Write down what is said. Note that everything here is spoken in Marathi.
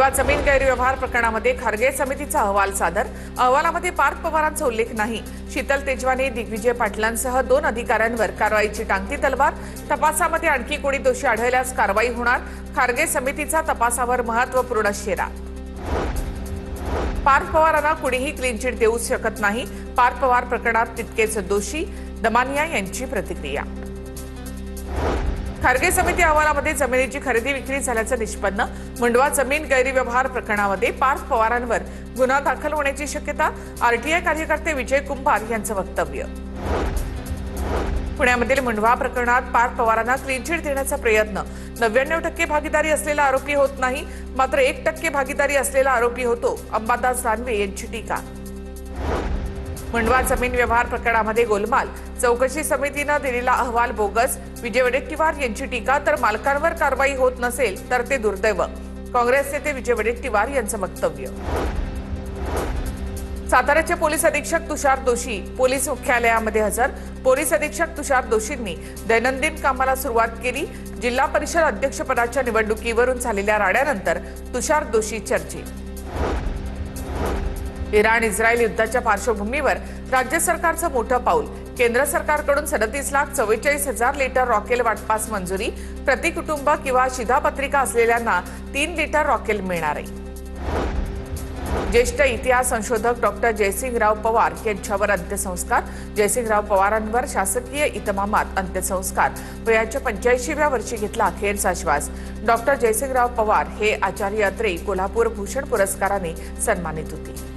जमीन गैरव्यवहार प्रकरणामध्ये खारगे समितीचा अहवाल सादर। अहवालामध्ये पार्थ पवारांचा उल्लेख नाही। शीतल तेजवाने दिग्विजय पाटलांसह 2 अधिकाऱ्यांवर कारवाईची टांगती तलवार। तपासामध्ये आणखी कोणी दोषी आढळल्यास कारवाई होणार। खारगे समितीचा तपासावर महत्त्वपूर्ण शेरा। पार्थ पवारांना कुणीही क्लीन चिट देऊ शकत नाही। पार्थ पवार प्रकरणात तितकेच दोषी। दमानिया यांची प्रतिक्रिया। खारगे समिती अहवालामध्ये जमिनीची खरेदी विक्री झाल्याचं निष्पन्न। मुंडवा जमीन गैरव्यवहार प्रकरणामध्ये पार्थ पवारांवर गुन्हा दाखल होण्याची शक्यता। आरटीआय कार्यकर्ते विजय कुंभार यांचं वक्तव्य। पुण्यामधील मुंडवा प्रकरणात पार्थ पवारांना क्लीन चिट देण्याचा प्रयत्न। 99% भागीदारी असलेला आरोपी होत नाही, मात्र 1% भागीदारी असलेला आरोपी होतो। अंबादास दानवे यांची टीका। मुंडवा जमीन व्यवहार प्रकरणामध्ये गोलमाल। चौकशी समितीनं दिलेला अहवाल बोगस। विजय वडेट्टीवार यांची टीका। तर मालकांवर कारवाई होत नसेल तर ते दुर्दैव। काँग्रेस नेते विजय वडेट्टीवार यांचं वक्तव्य। साताऱ्याचे पोलीस अधीक्षक तुषार दोशी पोलीस मुख्यालयामध्ये हजर। पोलीस अधीक्षक तुषार दोशींनी दैनंदिन कामाला सुरुवात केली। जिल्हा परिषद अध्यक्षपदाच्या निवडणुकीवरून झालेल्या राड्यानंतर तुषार दोशी चर्चेत। इराण इस्रायल युद्धाच्या पार्श्वभूमीवर राज्य सरकारचं मोठं पाऊल। केंद्र सरकारकडून 37,44,000 लिटर रॉकेल वाटपास मंजुरी। प्रति कुटुंब किंवा शिधापत्रिका असलेल्यांना 3 लिटर रॉकेल मिळणार आहे। ज्येष्ठ इतिहास संशोधक डॉक्टर जयसिंगराव पवार यांच्यावर अंत्यसंस्कार। जयसिंगराव पवारांवर शासकीय इतमामात अंत्यसंस्कार। वयाच्या 85व्या वर्षी घेतला अखेरचा श्वास। डॉक्टर जयसिंगराव पवार हे आचार्य अत्रे कोल्हापूर भूषण पुरस्काराने सन्मानित होते।